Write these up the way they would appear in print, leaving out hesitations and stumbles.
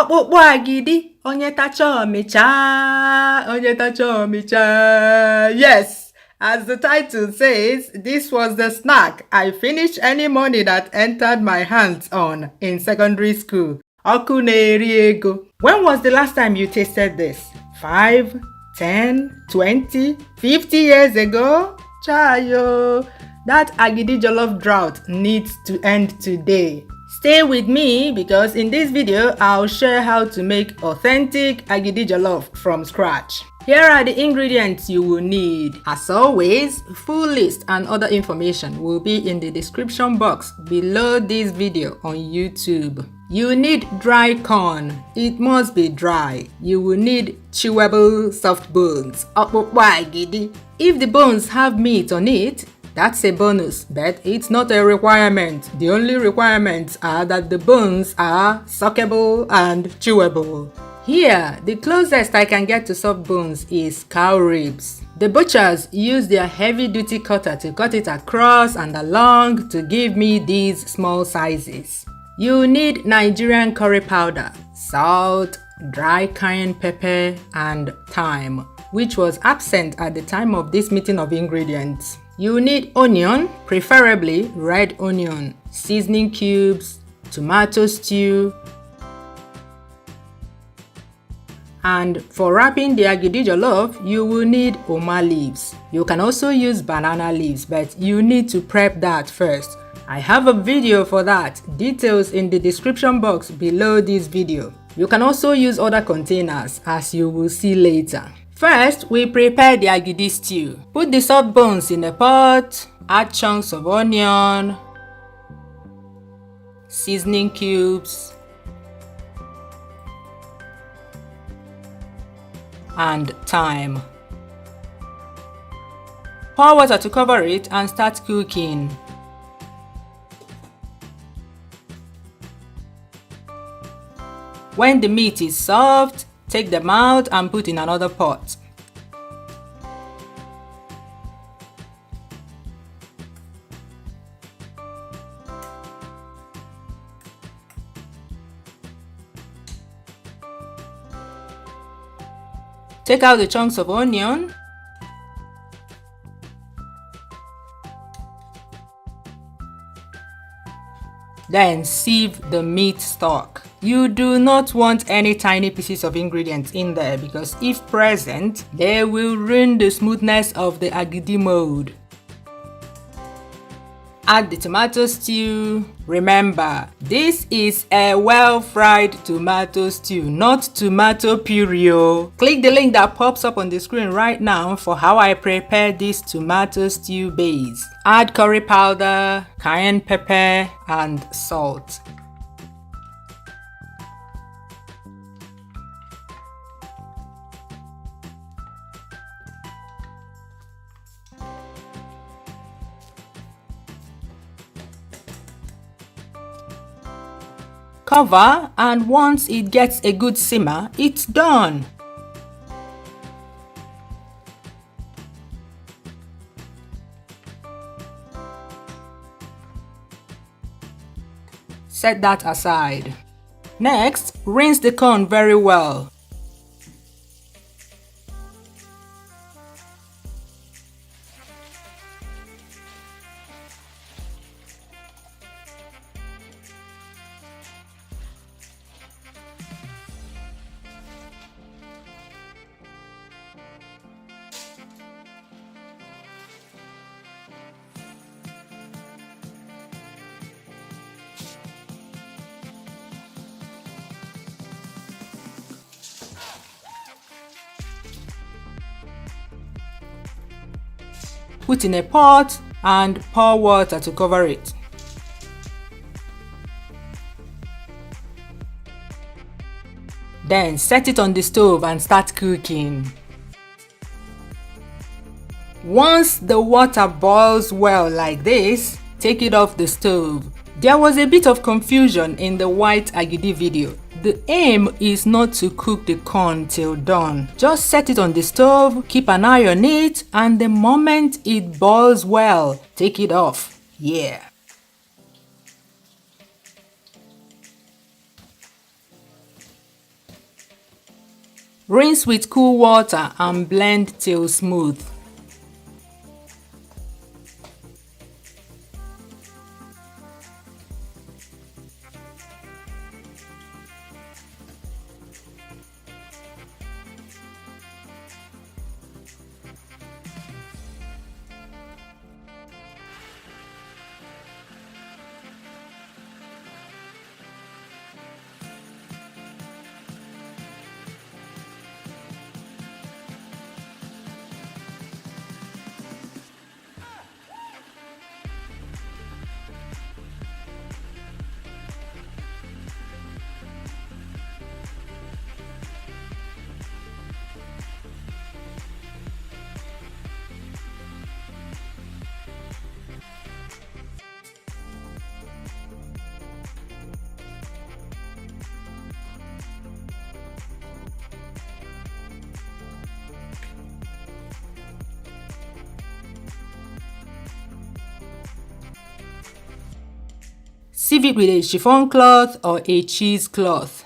Ọkpụkpụ agidi, onye tacha ọmịcha, onye tacha ọmịcha. Yes, as the title says, this was the snack I finished any money that entered my hands on in secondary school. Ọkụ na-eri ego. When was the last time you tasted this? 5, 10, 20, 50 years ago? Chayo! That Agidi Jollof drought needs to end today. Stay with me because in this video, I'll share how to make authentic Agidi Jollof from scratch. Here are the ingredients you will need. As always, full list and other information will be in the description box below this video on YouTube. You need dry corn. It must be dry. You will need chewable soft bones. If the bones have meat on it, that's a bonus, but it's not a requirement. The only requirements are that the bones are suckable and chewable. Here, the closest I can get to soft bones is cow ribs. The butchers use their heavy-duty cutter to cut it across and along to give me these small sizes. You need Nigerian curry powder, salt, dry cayenne pepper, and thyme, which was absent at the time of this meeting of ingredients. You need onion, preferably red onion, seasoning cubes, tomato stew, and for wrapping the Agidi Jollof, you will need oma leaves. You can also use banana leaves, but you need to prep that first. I have a video for that, details in the description box below this video. You can also use other containers, as you will see later. First, we prepare the Agidi stew. Put the soft bones in a pot, add chunks of onion, seasoning cubes, and thyme. Pour water to cover it and start cooking. When the meat is soft, take them out and put in another pot. Take out the chunks of onion. Then sieve the meat stock. You do not want any tiny pieces of ingredients in there because if present, they will ruin the smoothness of the Agidi mold. Add the tomato stew. Remember, this is a well-fried tomato stew, not tomato puree. Click the link that pops up on the screen right now for how I prepare this tomato stew base. Add curry powder, cayenne pepper, and salt. Cover, and once it gets a good simmer, it's done. Set that aside. Next, rinse the corn very well. Put in a pot and pour water to cover it. Then set it on the stove and start cooking. Once the water boils well like this, take it off the stove. There was a bit of confusion in the white Agidi video. The aim is not to cook the corn till done. Just set it on the stove, keep an eye on it, and the moment it boils well, take it off. Yeah. Rinse with cool water and blend till smooth. Sieve it with a chiffon cloth or a cheesecloth.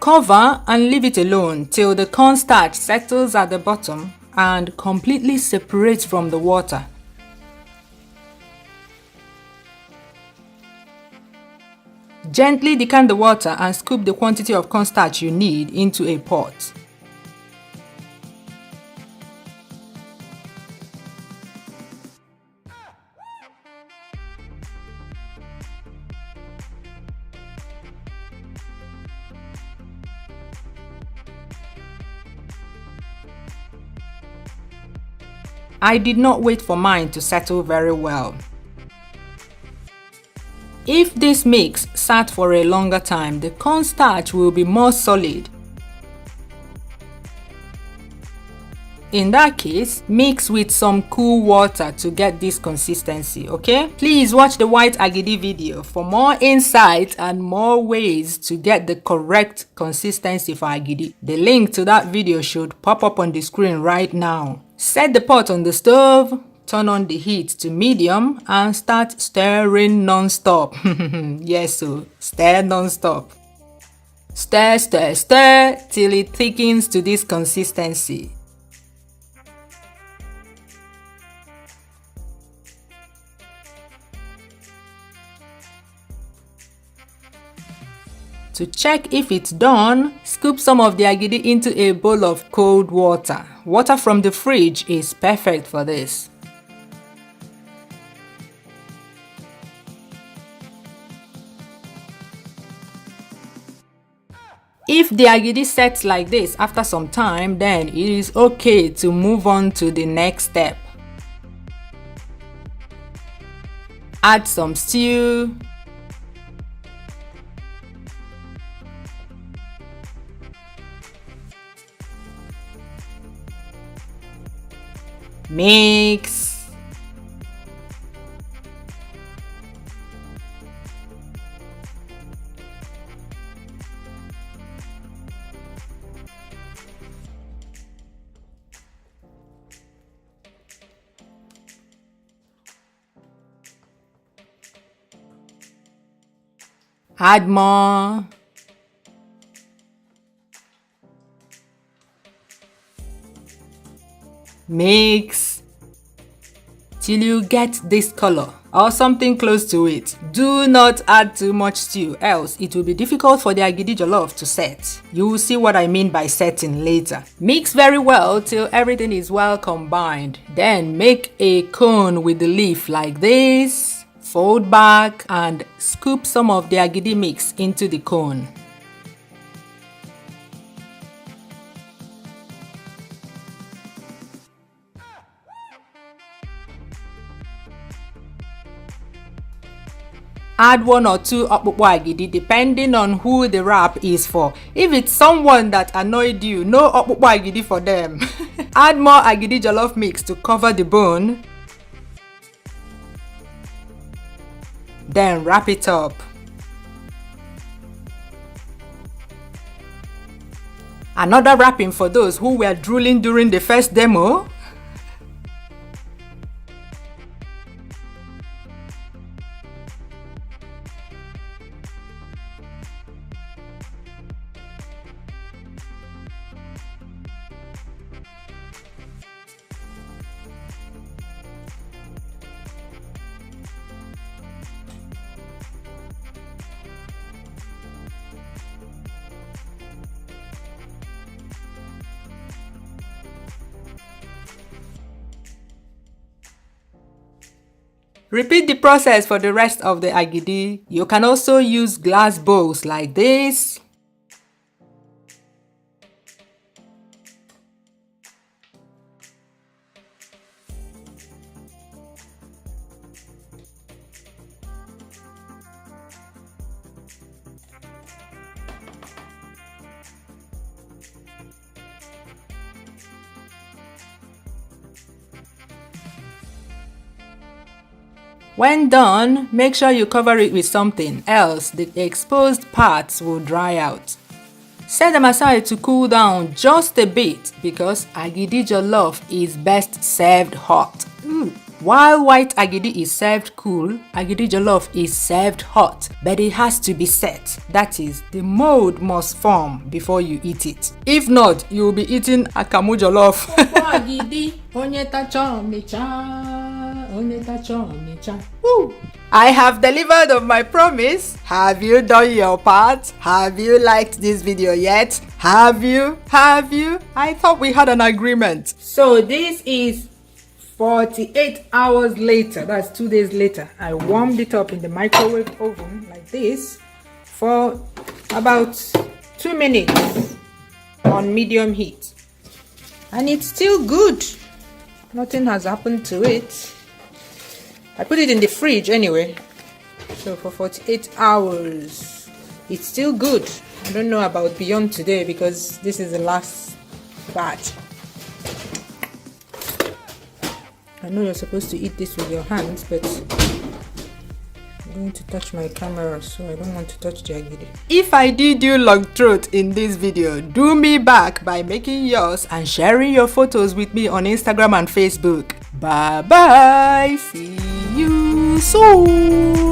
Cover and leave it alone till the cornstarch settles at the bottom and completely separates from the water. Gently decant the water and scoop the quantity of cornstarch you need into a pot. I did not wait for mine to settle very well. If this mix sat for a longer time, the cornstarch will be more solid. In that case, mix with some cool water to get this consistency, okay? Please watch the white agidi video for more insights and more ways to get the correct consistency for agidi. The link to that video should pop up on the screen right now. Set the pot on the stove, turn on the heat to medium and start stirring non-stop. Yes, so stir non-stop. Stir, stir, stir till it thickens to this consistency. To check if it's done, scoop some of the agidi into a bowl of cold water. Water from the fridge is perfect for this. If the agidi sets like this after some time, then it is okay to move on to the next step. Add some stew. Mix. Add more. Mix till you get this color or something close to it. Do not add too much stew, else it will be difficult for the Agidi Jollof to set. You will see what I mean by setting later. Mix very well till everything is well combined. Then make a cone with the leaf like this. Fold back and scoop some of the Agidi mix into the cone. Add 1 or 2 okpukpo agidi depending on who the wrap is for. If it's someone that annoyed you, no okpukpo agidi for them. Add more Agidi Jollof mix to cover the bone. Then wrap it up. Another wrapping for those who were drooling during the first demo. Repeat the process for the rest of the agidi. You can also use glass bowls like this. When done, make sure you cover it with something, else the exposed parts will dry out. Set them aside to cool down just a bit because Agidi Jollof is best served hot. While white agidi is served cool, Agidi Jollof is served hot, but it has to be set. That is, the mold must form before you eat it. If not, you will be eating akamu jollof. I have delivered on my promise. Have you done your part? Have you liked this video yet? Have you? I thought we had an agreement. So this is 48 hours later, that's 2 days later. I warmed it up in the microwave oven like this for about 2 minutes on medium heat. And it's still good. Nothing has happened to it. I put it in the fridge anyway. So for 48 hours, it's still good. I don't know about beyond today because this is the last batch. I know you're supposed to eat this with your hands, but I'm going to touch my camera, so I don't want to touch the agidi. If I did you long throat in this video, do me back by making yours and sharing your photos with me on Instagram and Facebook. Bye bye. See you soon.